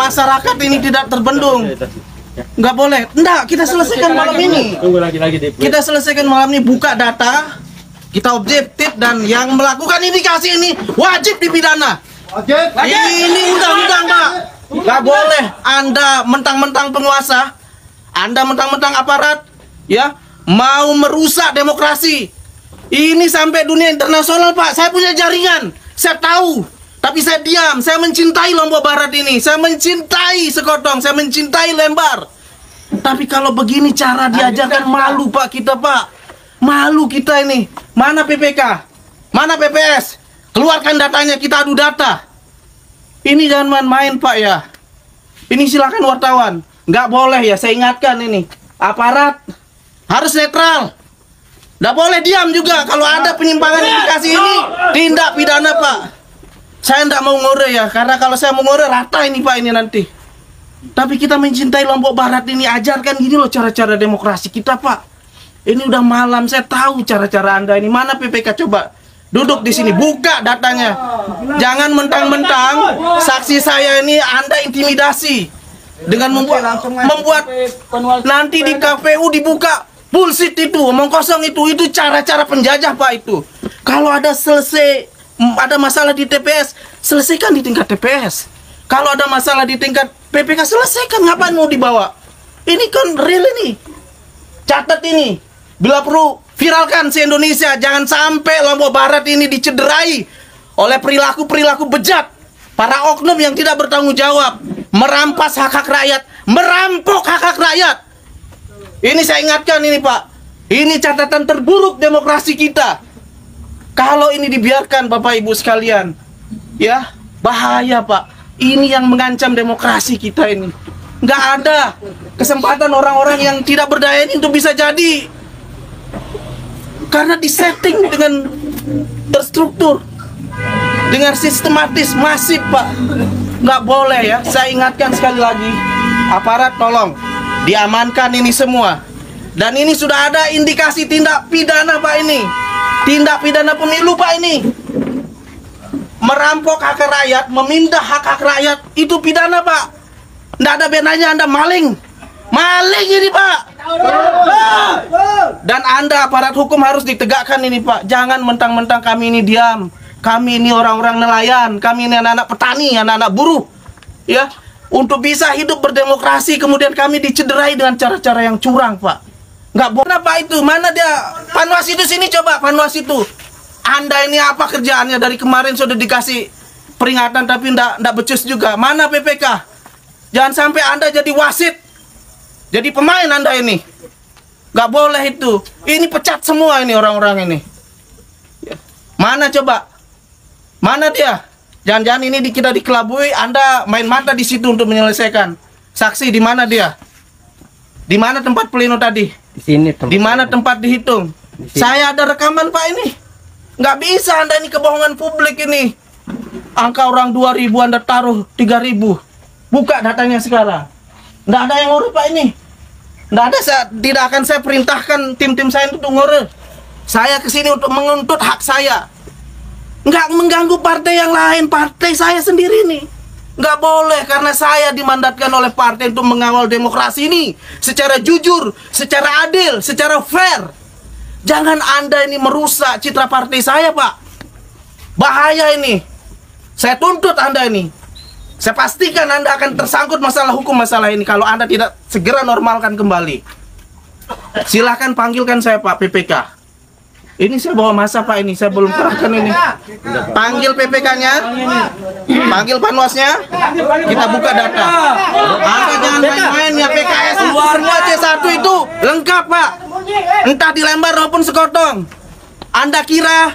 masyarakat ini tidak terbendung. Nggak boleh. Nggak, kita selesaikan malam ini. Kita selesaikan malam ini, buka data, kita objektif, dan yang melakukan indikasi ini wajib dipidana. Ini undang-undang, Pak. Nggak boleh Anda mentang-mentang penguasa, Anda mentang-mentang aparat, ya, mau merusak demokrasi. Ini sampai dunia internasional, Pak. Saya punya jaringan, saya tahu. Tapi saya diam, saya mencintai Lombok Barat ini. Saya mencintai Sekotong, saya mencintai Lembar. Tapi kalau begini cara diajarkan, malu, Pak, kita, Pak. Malu kita ini. Mana PPK? Mana PPS? Keluarkan datanya, kita adu data. Ini jangan main-main, Pak, ya. Ini silakan wartawan. Nggak boleh, ya, saya ingatkan ini. Aparat harus netral. Nggak boleh diam juga. Kalau ada penyimpangan indikasi ini, tindak pidana, Pak. Saya nggak mau ngore, ya, karena kalau saya mau ngore rata ini, Pak, ini nanti. Tapi kita mencintai Lombok Barat ini, ajarkan gini loh cara-cara demokrasi kita, Pak. Ini udah malam, saya tahu cara-cara Anda ini. Mana PPK, coba duduk di sini, buka datanya. Jangan mentang-mentang saksi saya ini Anda intimidasi dengan membuat nanti di KPU dibuka. Bullshit itu, omong kosong itu cara-cara penjajah, Pak, itu. Kalau ada ada masalah di TPS, selesaikan di tingkat TPS. Kalau ada masalah di tingkat PPK, selesaikan. Ngapain mau dibawa? Ini kan real ini. Catat ini. Bila perlu, viralkan se-Indonesia. Jangan sampai Lombok Barat ini dicederai oleh perilaku-perilaku bejat. Para oknum yang tidak bertanggung jawab. Merampas hak-hak rakyat. Merampok hak-hak rakyat. Ini saya ingatkan ini, Pak. Ini catatan terburuk demokrasi kita. Kalau ini dibiarkan, Bapak Ibu sekalian, ya, bahaya, Pak. Ini yang mengancam demokrasi kita ini. Nggak ada kesempatan orang-orang yang tidak berdaya ini untuk bisa jadi. Karena disetting dengan terstruktur, dengan sistematis, masif, Pak. Nggak boleh, ya. Saya ingatkan sekali lagi, aparat tolong diamankan ini semua. Dan ini sudah ada indikasi tindak pidana, Pak, ini. Tindak pidana pemilu, Pak, ini. Merampok hak rakyat, memindah hak-hak rakyat, itu pidana, Pak. Nggak ada bedanya Anda maling. Maling ini, Pak. Dan Anda aparat hukum harus ditegakkan ini, Pak. Jangan mentang-mentang kami ini diam. Kami ini orang-orang nelayan, kami ini anak-anak petani, anak-anak buruh, ya. Untuk bisa hidup berdemokrasi, kemudian kami dicederai dengan cara-cara yang curang, Pak. Nggak boleh, Pak, itu. Mana dia? Panwas itu sini, coba. Panwas itu. Anda ini apa kerjaannya? Dari kemarin sudah dikasih peringatan, tapi nggak becus juga. Mana PPK? Jangan sampai Anda jadi wasit. Jadi pemain Anda ini. Nggak boleh itu. Ini pecat semua ini orang-orang ini. Mana coba? Mana dia? Jangan-jangan ini kita dikelabui, Anda main mata di situ untuk menyelesaikan. Saksi di mana dia? Di mana tempat pleno tadi? Di sini. Di mana tempat dihitung? Saya ada rekaman, Pak, ini. Nggak bisa Anda ini kebohongan publik ini. Angka orang 2000 Anda taruh 3000. Buka datanya sekarang. Nggak ada yang ngurus, Pak, ini. Nggak ada, tidak akan saya perintahkan tim-tim saya untuk ngurus. Saya kesini untuk menuntut hak saya. Nggak mengganggu partai yang lain, partai saya sendiri nih. Nggak boleh, karena saya dimandatkan oleh partai untuk mengawal demokrasi ini secara jujur, secara adil, secara fair. Jangan Anda ini merusak citra partai saya, Pak. Bahaya ini. Saya tuntut Anda ini. Saya pastikan Anda akan tersangkut masalah hukum masalah ini kalau Anda tidak segera normalkan kembali. Silahkan panggilkan saya, Pak, PPK. Ini saya bawa masa, Pak, ini saya belum kerahkan ini. Panggil PPK-nya, panggil panwasnya, kita buka data. Anda jangan main-main ya, PKS semua C1 itu lengkap, Pak. Entah di Lembar maupun Sekotong. Anda kira,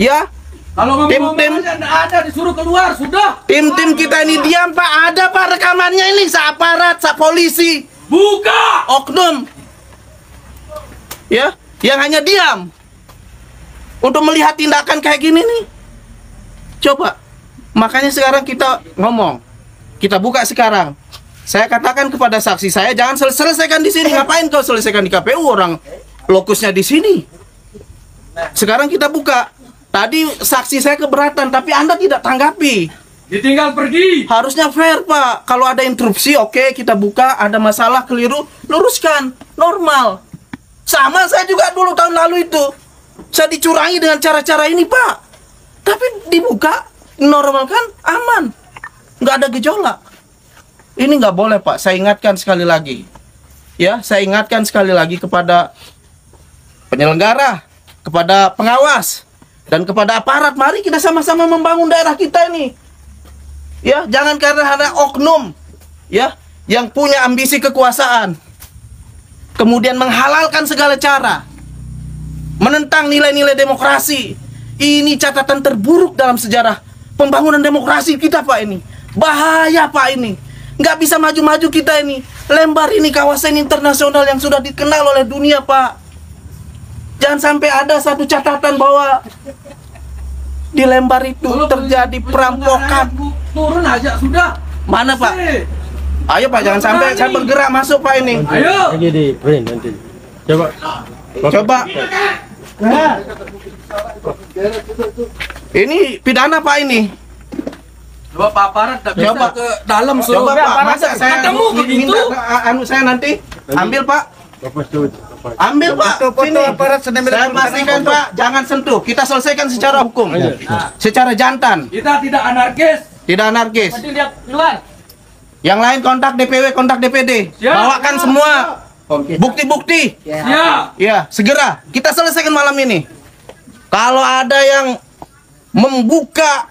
ya, kalau tim-tim ada disuruh keluar sudah. Tim-tim kita ini diam, Pak. Ada, Pak, rekamannya ini, aparat, polisi. Buka. Oknum, ya, yang hanya diam untuk melihat tindakan kayak gini nih. Coba. Makanya sekarang kita ngomong. Kita buka sekarang. Saya katakan kepada saksi saya, jangan selesaikan di sini. Ngapain kau selesaikan di KPU? Orang lokusnya di sini. Sekarang kita buka. Tadi saksi saya keberatan, tapi Anda tidak tanggapi. Ditinggal pergi. Harusnya fair, Pak. Kalau ada interupsi, oke, kita buka. Ada masalah, keliru, luruskan. Normal. Sama saya juga dulu tahun lalu itu. Saya dicurangi dengan cara-cara ini, Pak. Tapi dibuka, normal kan, aman. Nggak ada gejolak. Ini nggak boleh, Pak. Saya ingatkan sekali lagi. Ya, saya ingatkan sekali lagi kepada penyelenggara, kepada pengawas, dan kepada aparat. Mari kita sama-sama membangun daerah kita ini. Ya, jangan karena ada oknum ya yang punya ambisi kekuasaan kemudian menghalalkan segala cara, menentang nilai-nilai demokrasi. Ini catatan terburuk dalam sejarah pembangunan demokrasi kita, Pak. Ini bahaya, Pak. Ini nggak bisa maju-maju kita ini. Lembar ini kawasan internasional yang sudah dikenal oleh dunia, Pak. Jangan sampai ada satu catatan bahwa di Lembar itu terjadi perampokan. Turun aja sudah. Mana, Pak? Ayo, Pak, jangan sampai saya bergerak masuk, Pak, ini. Ayo. Lagi di print nanti. Coba. Ini Pidana, Pak, ini. Coba Pak Aparat tak bisa Coba. ke dalam suruh. Coba, Pak, masa saya ketemu begitu. minta saya nanti ambil, Pak. Ambil, Pak. Sini. Saya pastikan, Pak, jangan sentuh. Kita selesaikan secara hukum. Secara jantan. Kita tidak anarkis. Tidak anarkis. Nanti lihat keluar. Yang lain kontak DPW, kontak DPD. Ya. Bawakan semua bukti-bukti. Ya. Ya, segera. Kita selesaikan malam ini. Kalau ada yang membuka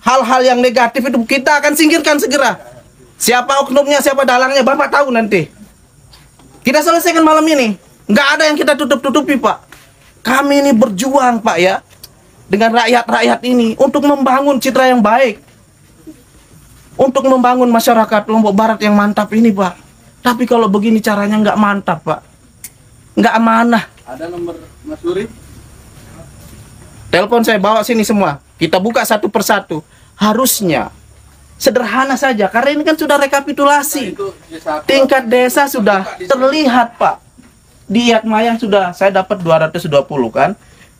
hal-hal yang negatif itu, kita akan singkirkan segera. Siapa oknumnya, siapa dalangnya, Bapak tahu nanti. Kita selesaikan malam ini. Nggak ada yang kita tutup-tutupi, Pak. Kami ini berjuang, Pak, ya, dengan rakyat-rakyat ini untuk membangun citra yang baik, untuk membangun masyarakat Lombok Barat yang mantap ini, Pak. Tapi kalau begini caranya nggak mantap, Pak. Nggak amanah. Ada nomor Mas Suri? Telepon saya bawa sini semua. Kita buka satu persatu. Harusnya sederhana saja, karena ini kan sudah rekapitulasi. Tingkat desa sudah terlihat, Pak. Di Yatmayang sudah saya dapat 220 kan.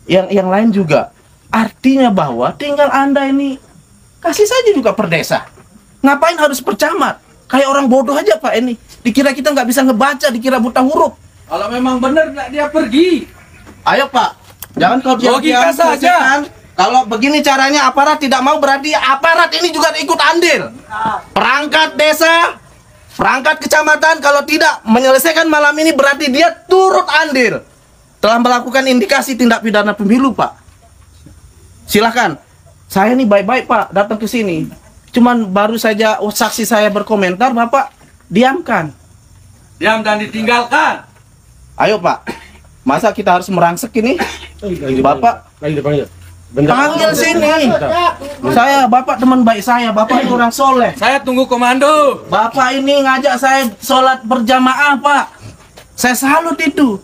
Yang lain juga. Artinya bahwa tinggal Anda ini kasih saja juga per desa. Ngapain harus per camat? Kayak orang bodoh aja, Pak, ini. Dikira kita nggak bisa ngebaca, dikira buta huruf. Kalau memang benar dia pergi. Ayo, Pak. Jangan kau Logika saja. selesaikan. Kalau begini caranya aparat tidak mau, berarti aparat ini juga ikut andil. Perangkat desa, perangkat kecamatan kalau tidak menyelesaikan malam ini berarti dia turut andil. Telah melakukan indikasi tindak pidana pemilu, Pak. Silahkan. Saya ini baik-baik, Pak, datang ke sini. Cuman baru saja saksi saya berkomentar, Bapak diamkan. Diam dan ditinggalkan. Ayo, Pak. Masa kita harus merangsek ini? Bapak lagi dipanggil. panggil sini. Saya, Bapak teman baik saya. Bapak ini orang soleh. Saya tunggu komando. Bapak ini ngajak saya sholat berjamaah, Pak. Saya salut itu.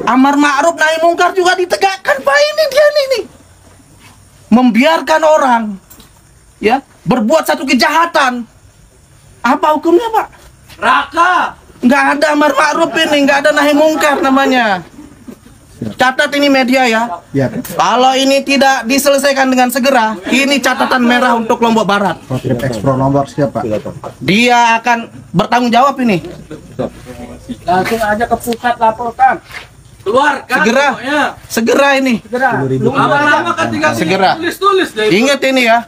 Amar ma'ruf nahi mungkar juga ditegakkan, Pak. Ini dia nih. Membiarkan orang ya berbuat satu kejahatan. Apa hukumnya, Pak? Raka. Nggak ada amar ma'ruf ini, nggak ada nahi mungkar namanya. Catat ini media ya. Kalau ini tidak diselesaikan dengan segera, ini catatan merah untuk Lombok Barat. Ekspor nomor siapa? Dia akan bertanggung jawab ini. Langsung aja ke pusat laporkan. Keluarkan. Segera. Pokoknya. Segera ini. Lama-lama kan tinggal Segera. tulis-tulis deh. Ingat ini ya.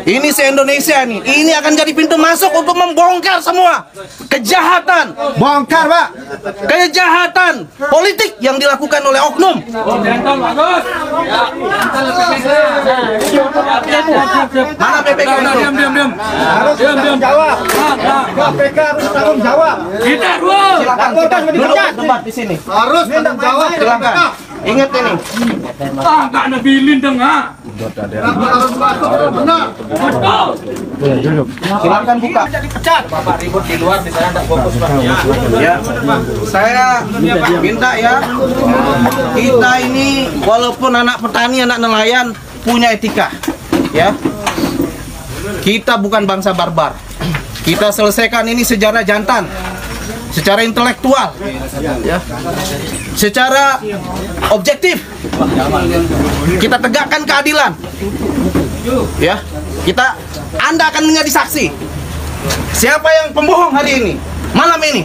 Ini se-Indonesia nih. Ini akan jadi pintu masuk untuk membongkar semua kejahatan. Bongkar, Pak. Kejahatan politik yang dilakukan oleh oknum. Oh, jantan bagus. Ya. Mana PPK itu? Diam. Harus tanggung jawab. KPK harus tanggung jawab. Kita dulu. Silakan kita duduk debat di sini. Harus tanggung jawab. Silakan. Ingat ini. Nggak ada bilin dong, Harus masuk. Benar. Betul. Silakan buka. Bapak ribut di luar, di sana tidak fokus, Pak. Ya, saya minta ya, kita ini walaupun anak petani, anak nelayan punya etika, ya. Kita bukan bangsa barbar. Kita selesaikan ini secara jantan, secara intelektual, ya, secara objektif. Kita tegakkan keadilan, ya. Anda akan menjadi saksi. Siapa yang pembohong hari ini? Malam ini.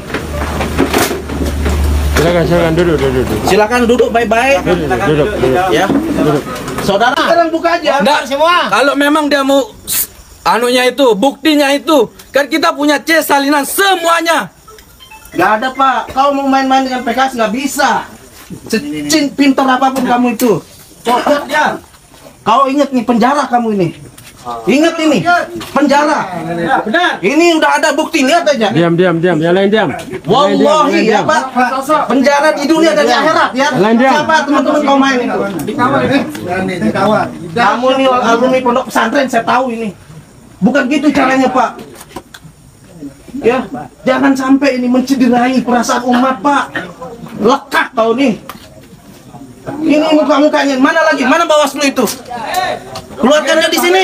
Silakan duduk. Silakan duduk baik-baik. Duduk. Ya. Saudara, sekarang buka aja. Enggak semua. Kalau memang dia mau anunya itu, buktinya itu, kan kita punya C salinan semuanya. Gak ada Pak. Kau mau main-main dengan PKS nggak bisa. Pintar apapun kamu itu. Cocok ya. Kau ingat nih penjara kamu ini. Ingat ini penjara. Benar. Ini udah ada bukti, lihat aja. Diam. Yang lain diam. Wallahi ya Pak. Penjara di dunia dan di akhirat ya. Lain diam. Siapa teman-teman kau main ini? Kamu ini alumni pondok pesantren, saya tahu ini. Bukan gitu caranya Pak. Ya, jangan sampai ini mencederai perasaan umat Pak. Lekat kau nih. Ini muka-mukanya. Mana lagi? Mana Bawaslu itu? Keluarkannya di sini.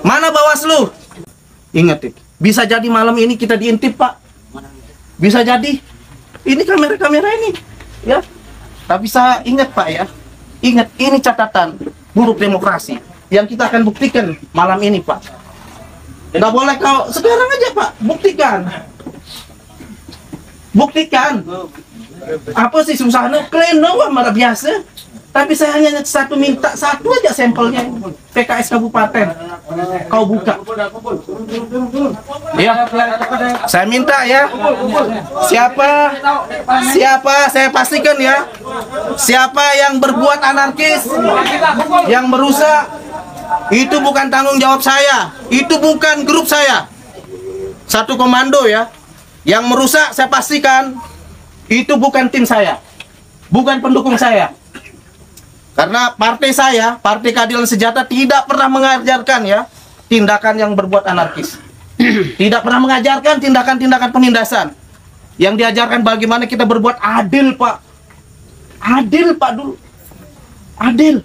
Mana Bawaslu? Ingat itu. Bisa jadi malam ini kita diintip Pak. Bisa jadi. Ini kamera-kamera ini. Ya. Tapi saya ingat Pak ya. Ingat ini catatan buruk demokrasi yang kita akan buktikan malam ini Pak. Nggak boleh kau sekarang aja Pak. Buktikan. Apa sih susahnya? Kalian wah marah biasa. Tapi saya hanya minta satu aja sampelnya. PKS Kabupaten. Kau buka. Ya. Saya minta ya. Siapa saya pastikan ya. Siapa yang berbuat anarkis, yang merusak, itu bukan tanggung jawab saya. Itu bukan grup saya. Satu komando ya. Yang merusak saya pastikan itu bukan tim saya, bukan pendukung saya. Karena partai saya, Partai Keadilan Sejahtera, tidak pernah mengajarkan ya tindakan yang berbuat anarkis. Tidak pernah mengajarkan tindakan-tindakan penindasan. Yang diajarkan bagaimana kita berbuat adil Pak. Adil Pak dulu. Adil.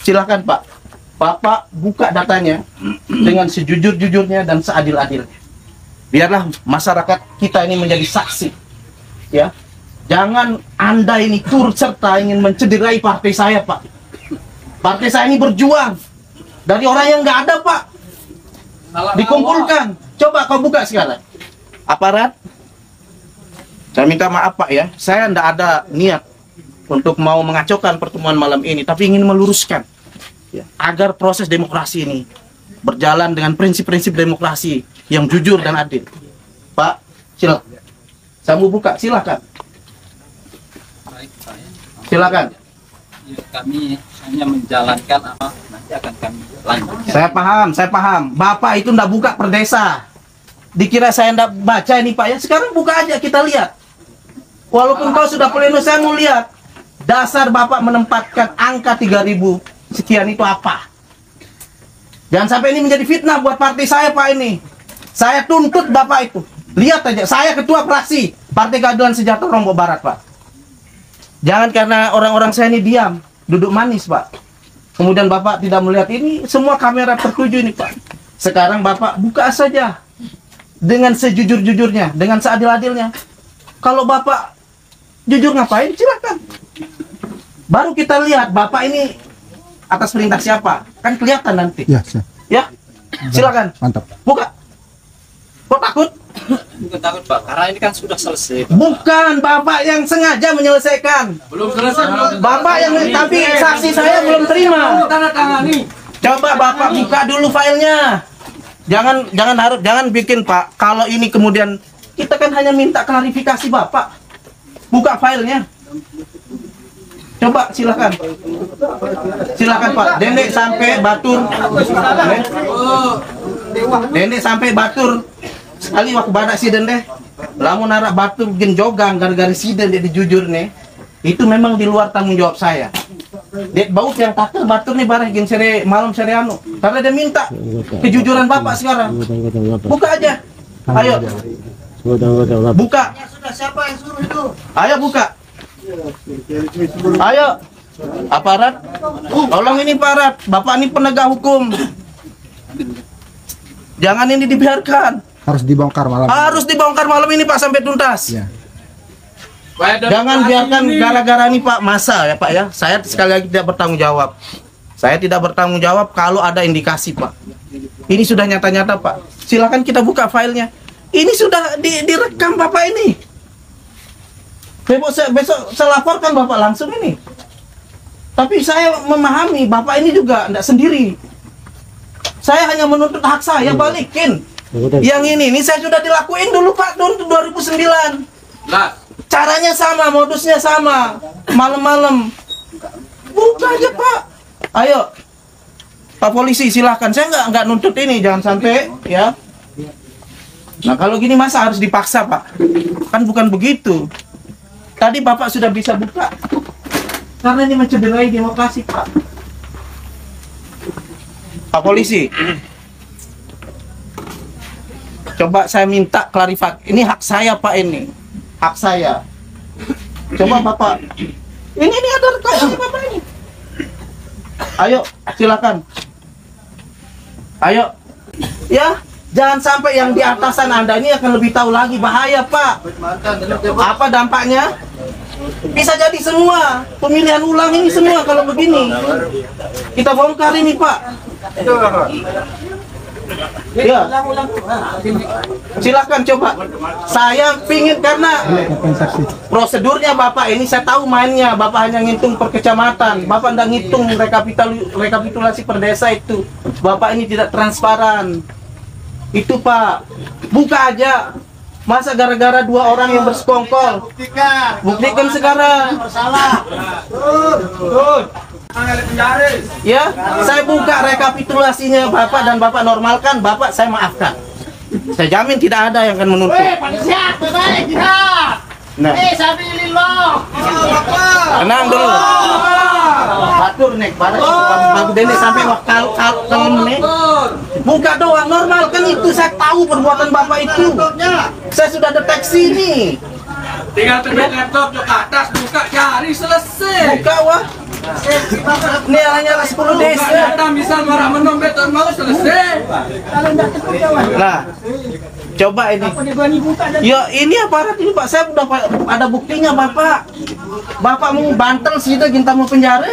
Silakan Pak. Bapak buka datanya dengan sejujur-jujurnya dan seadil-adilnya. Biarlah masyarakat kita ini menjadi saksi. Ya, jangan Anda ini turut serta ingin mencederai partai saya Pak. Partai saya ini berjuang dari orang yang nggak ada Pak. Dikumpulkan. Coba kau buka sekarang. Aparat. Saya minta maaf Pak ya. Saya nggak ada niat untuk mau mengacaukan pertemuan malam ini, tapi ingin meluruskan ya, agar proses demokrasi ini berjalan dengan prinsip-prinsip demokrasi yang jujur dan adil. Pak, silakan. Saya mau buka, silakan. Silakan. Kami hanya menjalankan apa nanti akan kami lanjutkan. Saya paham. Bapak itu ndak buka per desa. Dikira saya ndak baca ini Pak ya. Sekarang buka aja kita lihat. Walaupun kau sudah pleno, saya mau lihat dasar Bapak menempatkan angka 3.000 sekian itu apa. Jangan sampai ini menjadi fitnah buat partai saya Pak ini. Saya tuntut Bapak itu. Lihat aja, saya ketua fraksi Partai Keadilan Sejahtera Lombok Barat Pak. Jangan karena orang-orang saya ini diam, duduk manis Pak. Kemudian Bapak tidak melihat ini, semua kamera tertuju ini Pak. Sekarang Bapak buka saja dengan sejujur-jujurnya, dengan seadil-adilnya. Kalau Bapak jujur ngapain, silakan. Baru kita lihat Bapak ini atas perintah siapa, kan kelihatan nanti. Ya, ya. Silakan. Mantap. Buka. Kok takut? Bukan takut Pak, karena ini kan sudah selesai. Bukan, Bapak yang sengaja menyelesaikan. Belum selesai. Bapak yang, tapi saksi saya belum terima. Tanda tangani. Coba Bapak buka dulu filenya. Jangan bikin Pak. Kalau ini kemudian kita kan hanya minta klarifikasi Bapak. Buka filenya. Coba silakan. Silakan Pak. Dendek sampai Batur. Dendek sampai Batur. Sekali waktu badak siden deh. Lamun narak Batur bikin jogang gara-gara siden dia jujur nih. Itu memang di luar tanggung jawab saya. Dek baut yang takut Batur nih barang gen sere malam sere anu. Karena dia minta kejujuran Bapak sekarang. Buka aja. Ayo. Buka. Sudah siapa yang suruh itu? Ayo buka. Ayo. Aparat. Tolong ini aparat. Bapak ini penegak hukum. Jangan ini dibiarkan. Harus dibongkar malam. Harus dibongkar malam ini Pak sampai tuntas. Ya. Jangan biarkan gara-gara ini Pak masa ya Pak ya. Saya sekali lagi tidak bertanggung jawab. Saya tidak bertanggung jawab kalau ada indikasi, Pak. Ini sudah nyata-nyata, Pak. Silakan kita buka filenya. Ini sudah direkam Bapak ini. Besok saya laporkan Bapak langsung ini. Tapi saya memahami Bapak ini juga tidak sendiri. Saya hanya menuntut hak saya, balikin. Yang ini saya sudah dilakuin dulu Pak, tahun 2009. Lah, Caranya sama, modusnya sama. Malam-malam. Buka aja Pak. Ayo. Pak polisi silahkan. Saya nggak nuntut ini, jangan sampai ya. Nah kalau gini masa harus dipaksa Pak? Kan bukan begitu. Tadi Bapak sudah bisa buka. Karena ini mencederai demokrasi Pak. Pak polisi. Coba saya minta klarifikasi. Ini hak saya Pak ini. Hak saya. Coba Bapak. Ini ada rekamannya Bapak ini. Ayo, silakan. Ayo. Ya, jangan sampai yang di atasan Anda ini akan lebih tahu lagi, bahaya Pak. Apa dampaknya? Bisa jadi semua pemilihan ulang ini semua kalau begini. Kita bongkar ini Pak. Ya, silakan coba. Saya pingin karena prosedurnya Bapak ini saya tahu mainnya. Bapak hanya ngitung per kecamatan. Bapak tidak ngitung rekapitulasi per desa itu. Bapak ini tidak transparan. Itu Pak. Buka aja. Masa gara-gara 2 orang yang bersekongkol? Buktikan sekarang. Ya, saya buka rekapitulasinya Bapak dan Bapak normalkan, Bapak saya maafkan. Saya jamin tidak ada yang akan menuntut. Nah, tenang dulu. Batur nek, baru dene sampai kalau nek. Buka doang, normalkan itu. Saya tahu perbuatan Bapak itu. Saya sudah deteksi ini. tinggal terbit laptop ke atas, buka jari, selesai. Buka wah. Ini hanya 10 desa. Data misal marah menung beton mau selesai. Nah, coba ini. Ya ini aparat ini Pak, saya udah ada buktinya Bapak. Bapak mau bantel sih itu ginta mau penjara.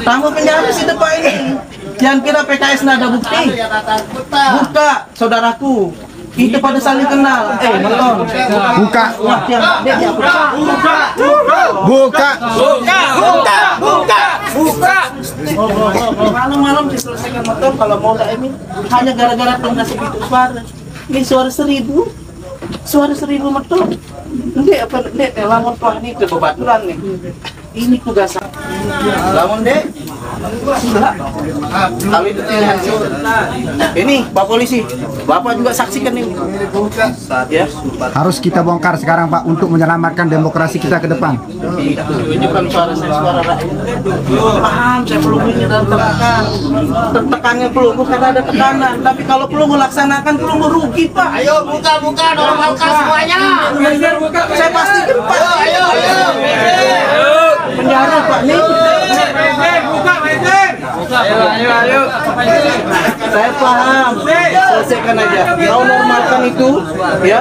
Tamu penjara sih Pak ini. Jangan kira PKS nggak ada bukti. Buka, saudaraku. Itu pada saling kenal. Menonton. Buka. Wah, Buka. Malam-malam diselesaikan motor kalau mau ini hanya gara-gara ngasih gitu suara. Ini suara 1000. Suara 1000 motor. Ndek apa ndek lamun Pak ini kebebaturan nih. Ini tugas. Lamun Dek. Sudah. Kalau itu pilihan sih. Ini Pak polisi. Bapak juga saksikan ini. Ya. Harus kita bongkar sekarang Pak untuk menyelamatkan demokrasi kita ke depan. Tunjukkan suara saya, suara rakyat. Paham, saya pelulunya dalam tekanan. Tekannya peluru karena ada tekanan. Tapi kalau peluru laksanakan peluru rugi Pak. Ayo buka normalkan semuanya. Saya pastikan Pak. Ayo. Penjara Pak nih. Ayo. Saya paham. Selesaikan aja. Mau normalkan itu, ya.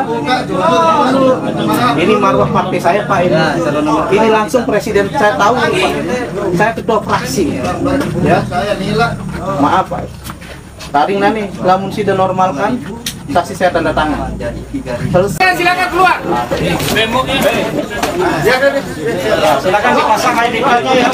Ini marwah partai saya Pak ini. Ini langsung presiden saya tahu Pak. Saya ketua fraksi. Ya. Maaf Pak. Taring nani, lamun sudah normalkan, saksi saya tanda tangan. Selesai. Silakan keluar. Silakan dipasang ID-nya ya.